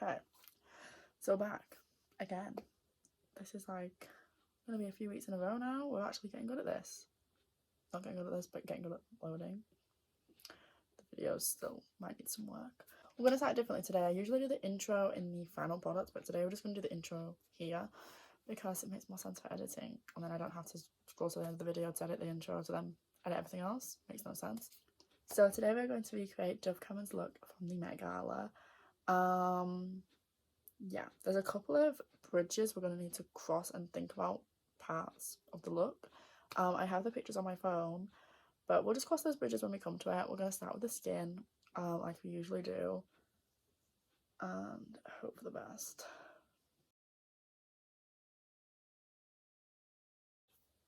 Okay, so back again. This is like gonna be a few weeks in a row now. We're actually getting good at this. Not getting good at this, but getting good at loading. The videos still might need some work. We're gonna start differently today. I usually do the intro in the final product, but today we're just gonna do the intro here because it makes more sense for editing, and then I don't have to scroll to the end of the video to edit the intro to then edit everything else. Makes no sense. So today we're going to recreate Dove Cameron's look from the Met Gala. Yeah, there's a couple of bridges we're going to need to cross and think about parts of the look. I have the pictures on my phone, but we'll just cross those bridges when we come to it. We're going to start with the skin, like we usually do, and hope for the best.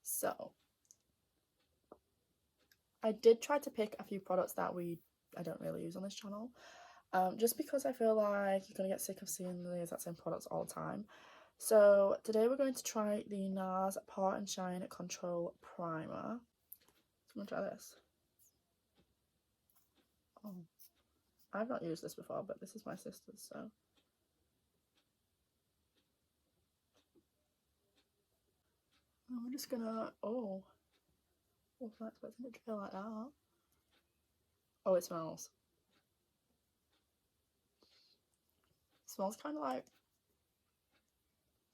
So, I did try to pick a few products that I don't really use on this channel, just because I feel like you're going to get sick of seeing the exact same products all the time. So today we're going to try the Nars Pore and Shine Control Primer. So I'm going to try this. Oh, I've not used this before, but this is my sister's, so. And we're just gonna, oh, I wasn't expecting it to feel like that. Oh, it smells. It smells kind of like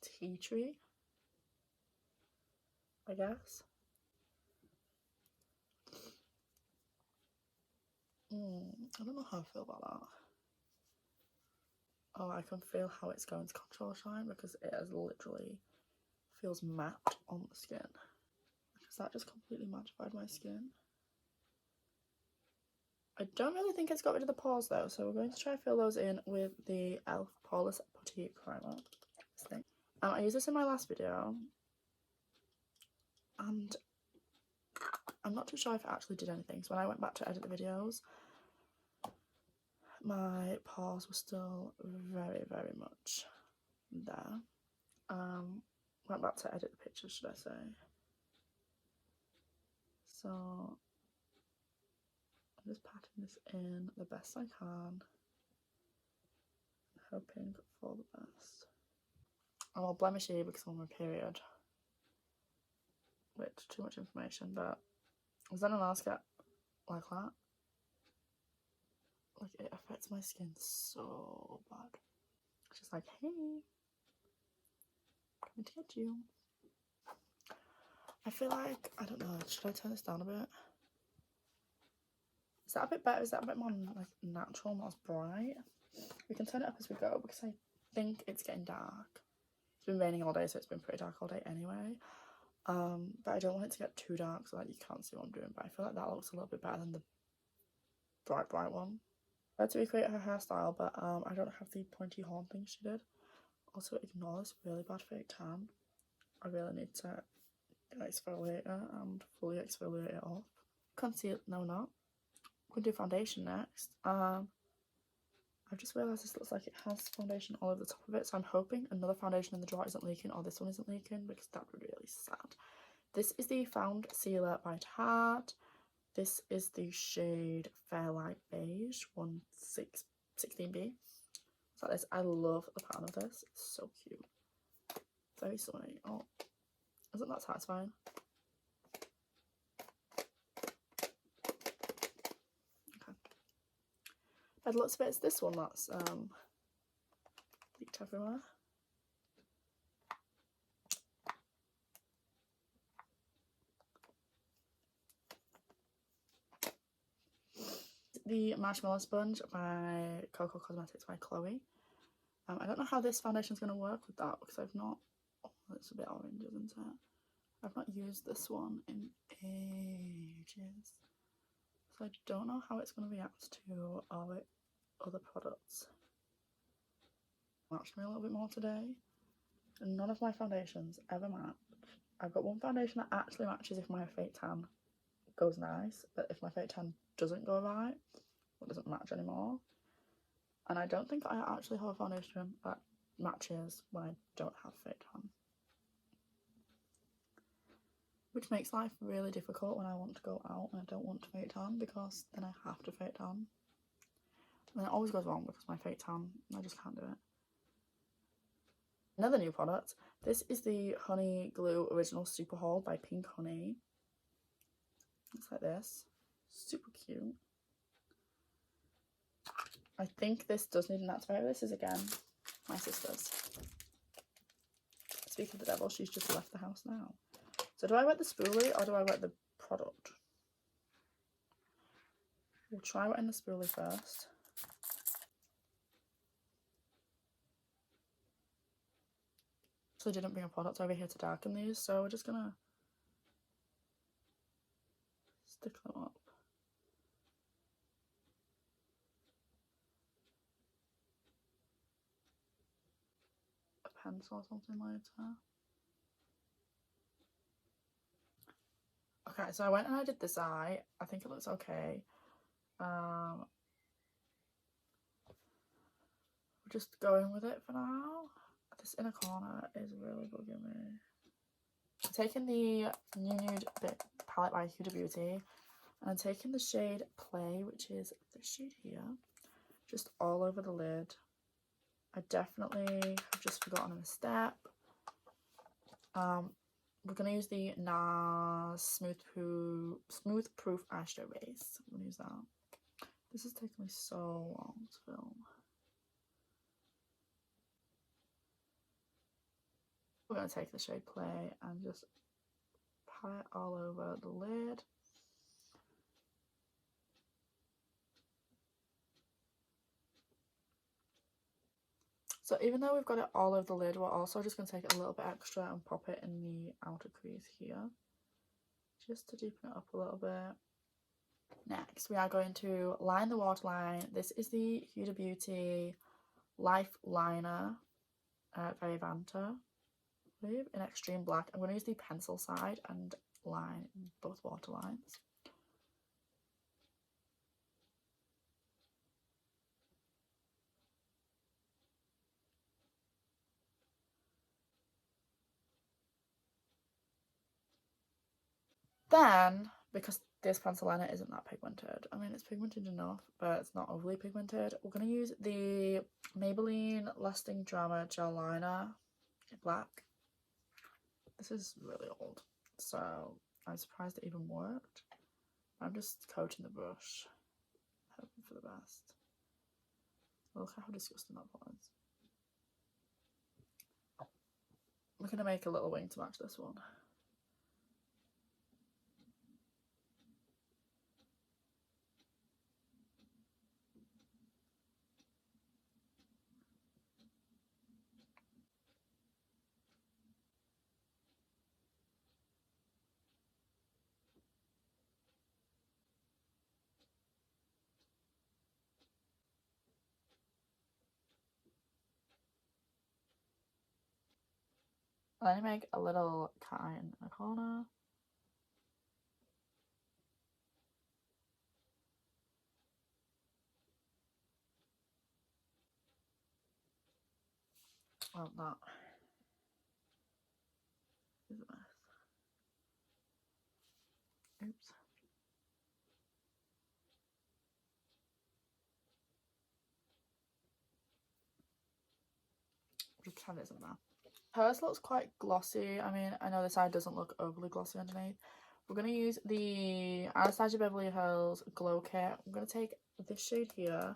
tea tree, I guess. I don't know how I feel about that. Oh, I can feel how it's going to control shine because it has literally feels matte on the skin. Because that just completely mattified my skin. I don't really think it's got rid of the pores though, so we're going to try and fill those in with the e.l.f. Poreless Putty Primer. This thing. I used this in my last video, and I'm not too sure if it actually did anything. So when I went back to edit the videos, my pores were still very, very much there. Went back to edit the pictures, should I say. So I'm just patting this in the best I can, hoping for the best. I'm all blemishy because I'm on my period, which too much information, but does anyone else get like that? Like, it affects my skin so bad. It's just like, hey, coming to get you. I feel like, I don't know, should I turn this down a bit? Is that a bit better? Is that a bit more like natural, not as bright? We can turn it up as we go because I think it's getting dark. It's been raining all day, so it's been pretty dark all day anyway. But I don't want it to get too dark so that you can't see what I'm doing. But I feel like that looks a little bit better than the bright one. I had to recreate her hairstyle, but I don't have the pointy horn thing she did. Also, ignore this really bad fake tan. I really need to exfoliate it and fully exfoliate it off. Conceal, no, not. I'm gonna do foundation next. I've just realised this looks like it has foundation all over the top of it, so I'm hoping another foundation in the drawer isn't leaking or this one isn't leaking because that would be really sad. This is the Foundcealer by Tarte. This is the shade Fairlight Beige 16B. So this, I love the pattern of this. It's so cute. Very sunny. Oh, isn't that satisfying? Okay. By the looks of it, it's this one that's leaked everywhere. The Marshmallow Sponge by Coco Cosmetics by Chloe. I don't know how this foundation is going to work with that because I've not, oh, it's a bit orange, isn't it? I've not used this one in ages, so I don't know how it's going to react to our other products. Matched me a little bit more today. None of my foundations ever match. I've got one foundation that actually matches if my fake tan goes nice, but if my fake tan doesn't go right, it doesn't match anymore. And I don't think I actually have a foundation that matches when I don't have fake tan, which makes life really difficult when I want to go out and I don't want to fake tan because then I have to fake tan. And it always goes wrong because my fake tan, I just can't do it. Another new product. This is the Honey Glue Original Super Haul by Pink Honey. Looks like this. Super cute. I think this does need an activator. This is, again, my sister's. Speak of the devil, she's just left the house now. So do I wet the spoolie or do I wet the product? We'll try wetting the spoolie first. So I didn't bring a product over here to darken these, so we're just gonna stick them up. A pencil or something like that. Okay, so I went and I did this eye. I think it looks okay. We're just going with it for now. This inner corner is really bugging me. I'm taking the Nude palette by Huda Beauty, and I'm taking the shade Play, which is this shade here, just all over the lid. I definitely have just forgotten a step. We're going to use the Nars Smooth Proof Eyeshadow Base. I'm going to use that. This has taken me so long to film. We're going to take the shade Play and just pat it all over the lid. So even though we've got it all over the lid, we're also just going to take a little bit extra and pop it in the outer crease here, just to deepen it up a little bit. Next, we are going to line the waterline. This is the Huda Beauty Life Liner Vivanta, I believe, in extreme black. I'm going to use the pencil side and line both waterlines. Then, because this pencil liner isn't that pigmented, I mean it's pigmented enough, but it's not overly pigmented, we're going to use the Maybelline Lasting Drama Gel Liner in black. This is really old, so I'm surprised it even worked. I'm just coating the brush, hoping for the best. Look at how disgusting that was. We're going to make a little wing to match this one. Then I make a little cat eye in the corner. Well, that is a mess. Oops. Just pretend it isn't there. Hers looks quite glossy. I mean, I know this side doesn't look overly glossy underneath. We're going to use the Anastasia Beverly Hills Glow Kit. I'm going to take this shade here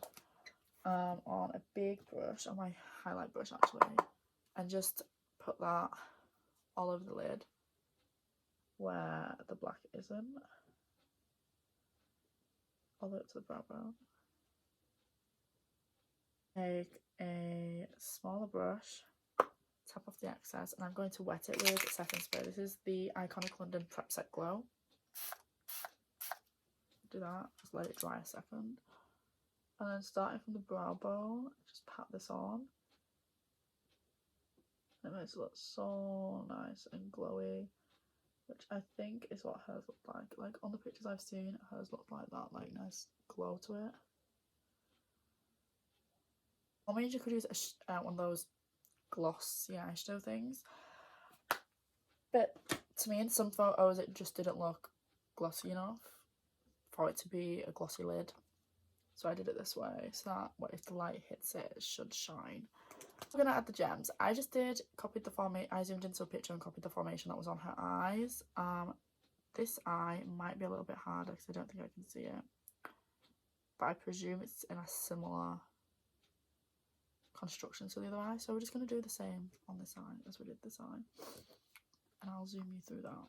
on a big brush, on my highlight brush actually, and just put that all over the lid where the black isn't, all the way up to the brow bone. Take a smaller brush, tap off the excess, and I'm going to wet it with setting spray. This is the Iconic London Prep Set Glow. Do that, just let it dry a second. And then starting from the brow bone, just pat this on. It makes it look so nice and glowy, which I think is what hers looked like. Like on the pictures I've seen, hers looked like that, like nice glow to it. Or maybe you could use one of those glossy eyeshadow things. But to me, in some photos, it just didn't look glossy enough for it to be a glossy lid. So I did it this way, so that if the light hits it, it should shine. We're gonna add the gems. I just copied the formation. I zoomed into a picture and copied the formation that was on her eyes. This eye might be a little bit harder because I don't think I can see it, but I presume it's in a similar construction to the other eye. So we're just gonna do the same on this eye as we did this eye, and I'll zoom you through that.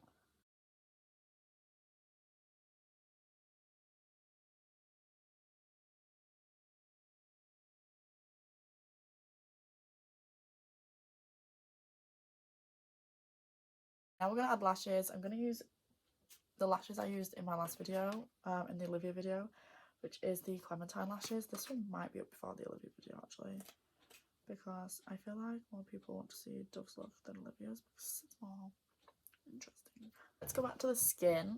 Now we're gonna add lashes. I'm gonna use the lashes I used in my last video, in the Olivia video, which is the Clementine lashes. This one might be up before the Olivia video actually, because I feel like more people want to see Dove's Love than Olivia's because it's more interesting. Let's go back to the skin.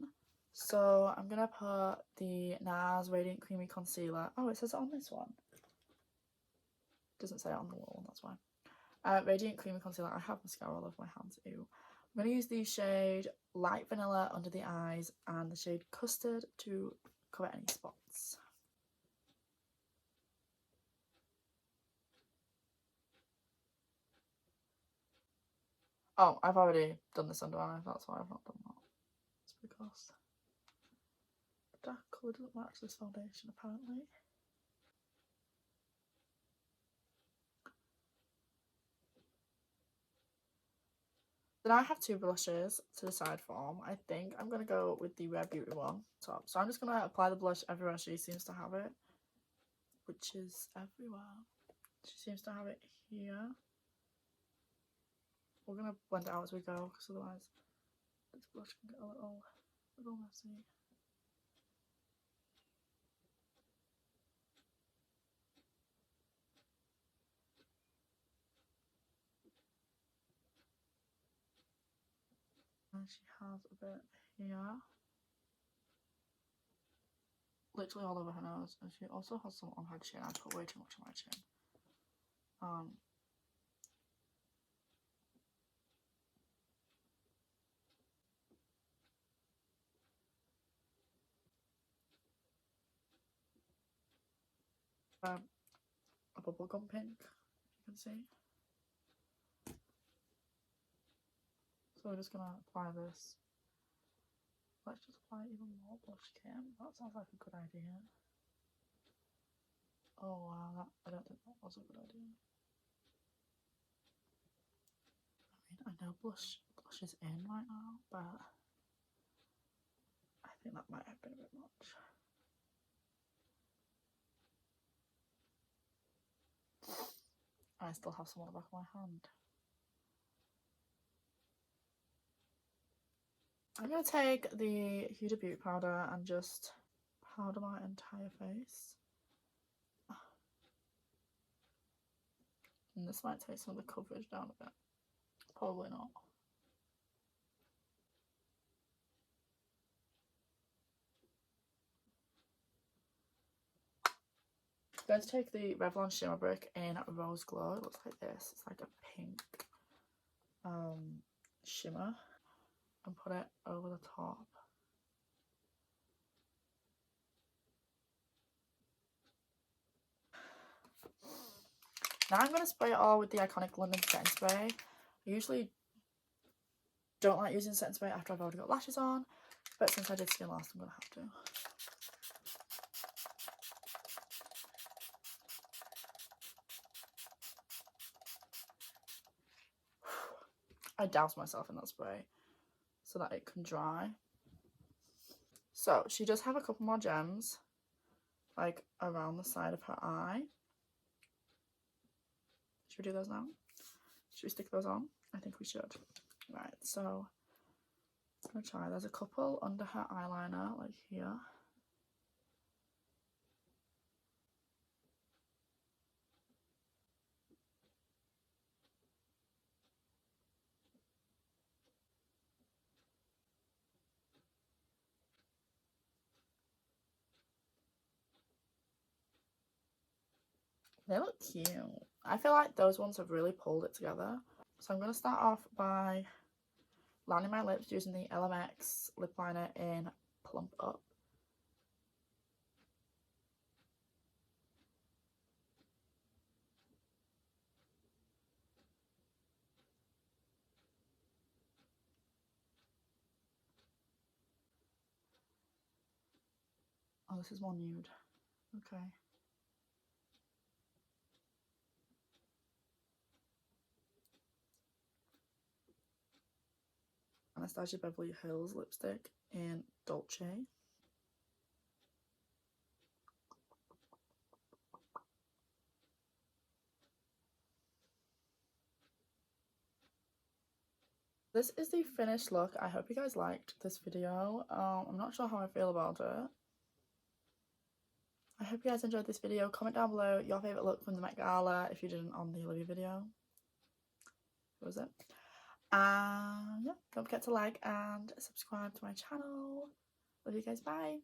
So I'm gonna put the Nars Radiant Creamy Concealer. Oh, it says it on this one. It doesn't say it on the little one, that's why. Radiant Creamy Concealer. I have mascara all over my hands. Ew. I'm going to use the shade Light Vanilla under the eyes and the shade Custard to cover any spots. Oh, I've already done this under eye, that's why I've not done that. It's because the dark colour doesn't match this foundation apparently. Then I have two blushes to decide from. I think I'm going to go with the Rare Beauty one top. So I'm just going to apply the blush everywhere she seems to have it, which is everywhere. She seems to have it here. We're going to blend it out as we go because otherwise this blush can get a little messy. And she has a bit here, literally all over her nose, and she also has some on her chin. I put way too much on my chin. A bubblegum pink, you can see. So we're just gonna apply this. Let's just apply even more blush, Kim. That sounds like a good idea. Oh wow, I don't think that was a good idea. I mean, I know blush is in right now, but I think that might have been a bit much. I still have some on the back of my hand. I'm going to take the Huda Beauty powder and just powder my entire face. And this might take some of the coverage down a bit. Probably not. I'm going to take the Revlon Shimmer Brick in Rose Glow. It looks like this. It's like a pink shimmer. And put it over the top. Now I'm going to spray it all with the iconic London setting spray. I usually don't like using setting spray after I've already got lashes on, but since I did skin last, I'm going to have to. I douse myself in that spray so that it can dry. So she does have a couple more gems, like around the side of her eye. Should we do those now? Should we stick those on? I think we should. Right, so I'm gonna try. There's a couple under her eyeliner, like here. They look cute. I feel like those ones have really pulled it together. So I'm going to start off by lining my lips using the LMX lip liner in Plump Up. Oh, this is more nude. Okay. Anastasia Beverly Hills lipstick in Dolce. This is the finished look. I hope you guys liked this video. I'm not sure how I feel about it. I hope you guys enjoyed this video. Comment down below your favourite look from the Met Gala if you didn't on the Olivia video. What was it? Yeah, don't forget to like and subscribe to my channel. Love you guys, bye!